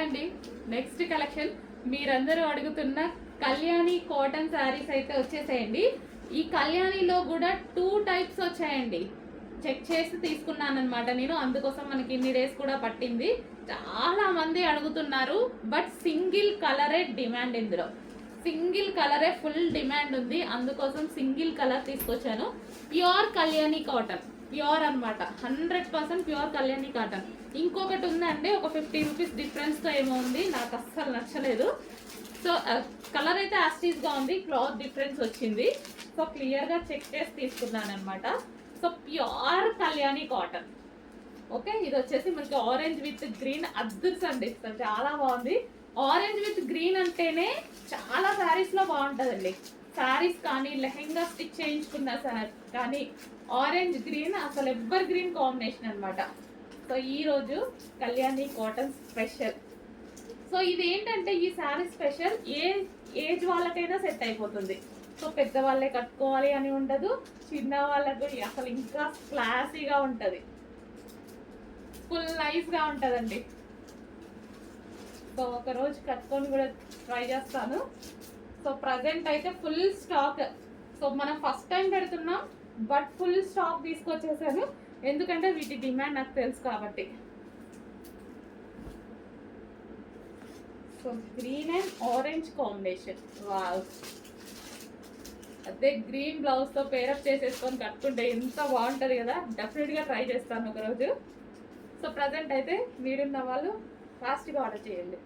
అండి, next collection మీరందరూ అడుగుతున్న కళ్యాణి కాటన్ శారీస్ అయితే వచ్చేసాయండి. ఈ కళ్యాణిలో కూడా 2 టైప్స్ వచ్చాయండి. చెక్ చేసి తీసుకున్నాను అనమాట నేను, అందుకోసం మనకి ఇన్ని డేస్ కూడా పట్టింది. చాలా మంది అడుగుతున్నారు, బట్ సింగిల్ కలరే డిమాండ్. ఇందులో సింగిల్ కలరే ఫుల్ డిమాండ్ ఉంది, అందుకోసం సింగిల్ కలర్ తీసుకొచ్చాను. ప్యూర్ కళ్యాణి కాటన్, ప్యూర్ అనమాట, 100% ప్యూర్ కళ్యాణి కాటన్. ఇంకొకటి ఉందండి, ఒక 50 రూపీస్ డిఫరెన్స్తో ఏమో ఉంది, నాకు అస్సలు నచ్చలేదు. సో కలర్ అయితే యాస్టీస్గా ఉంది, క్లాత్ డిఫరెన్స్ వచ్చింది. సో క్లియర్గా చెక్ చేసి తీసుకున్నాను అనమాట. So pure Kalyani cotton. Okay, ఇది వచ్చేసి మనకి ఆరెంజ్ విత్ గ్రీన్ అద్దుర్స్ అండి, చాలా బాగుంది. ఆరెంజ్ విత్ గ్రీన్ అంటేనే చాలా శారీస్లో బాగుంటుందండి. శారీస్ కానీ లెహెంగా స్టిచ్ చేయించుకున్న కానీ ఆరెంజ్ గ్రీన్ అసలు ఎవర్ గ్రీన్ కాంబినేషన్ అనమాట. సో ఈరోజు కళ్యాణి కాటన్ స్పెషల్. సో ఇది ఏంటంటే ఈ శారీ స్పెషల్ ఏజ్ వాళ్ళకైనా సెట్ అయిపోతుంది. సో పెద్దవాళ్ళే కట్టుకోవాలి అని ఉండదు, చిన్న వాళ్ళకు అసలు ఇంకా క్లాసీగా ఉంటుంది, ఫుల్ నైస్గా ఉంటుందండి. సో ఒకరోజు కట్టుకొని కూడా ట్రై చేస్తాను. సో ప్రజెంట్ అయితే ఫుల్ స్టాక్. సో మనం ఫస్ట్ టైం పెడుతున్నాం, బట్ ఫుల్ స్టాక్ తీసుకొచ్చేసాను, ఎందుకంటే వీటి డిమాండ్ నాకు తెలుసు కాబట్టి. So green and orange combination, wow, అదే గ్రీన్ బ్లౌజ్తో పేరప్ చేసేసుకొని కట్టుకుంటే ఎంత బాగుంటుంది కదా. డెఫినెట్గా ట్రై చేస్తాను ఒకరోజు. సో ప్రజెంట్ అయితే మీరున్న వాళ్ళు ఫాస్ట్గా ఆర్డర్ చేయండి.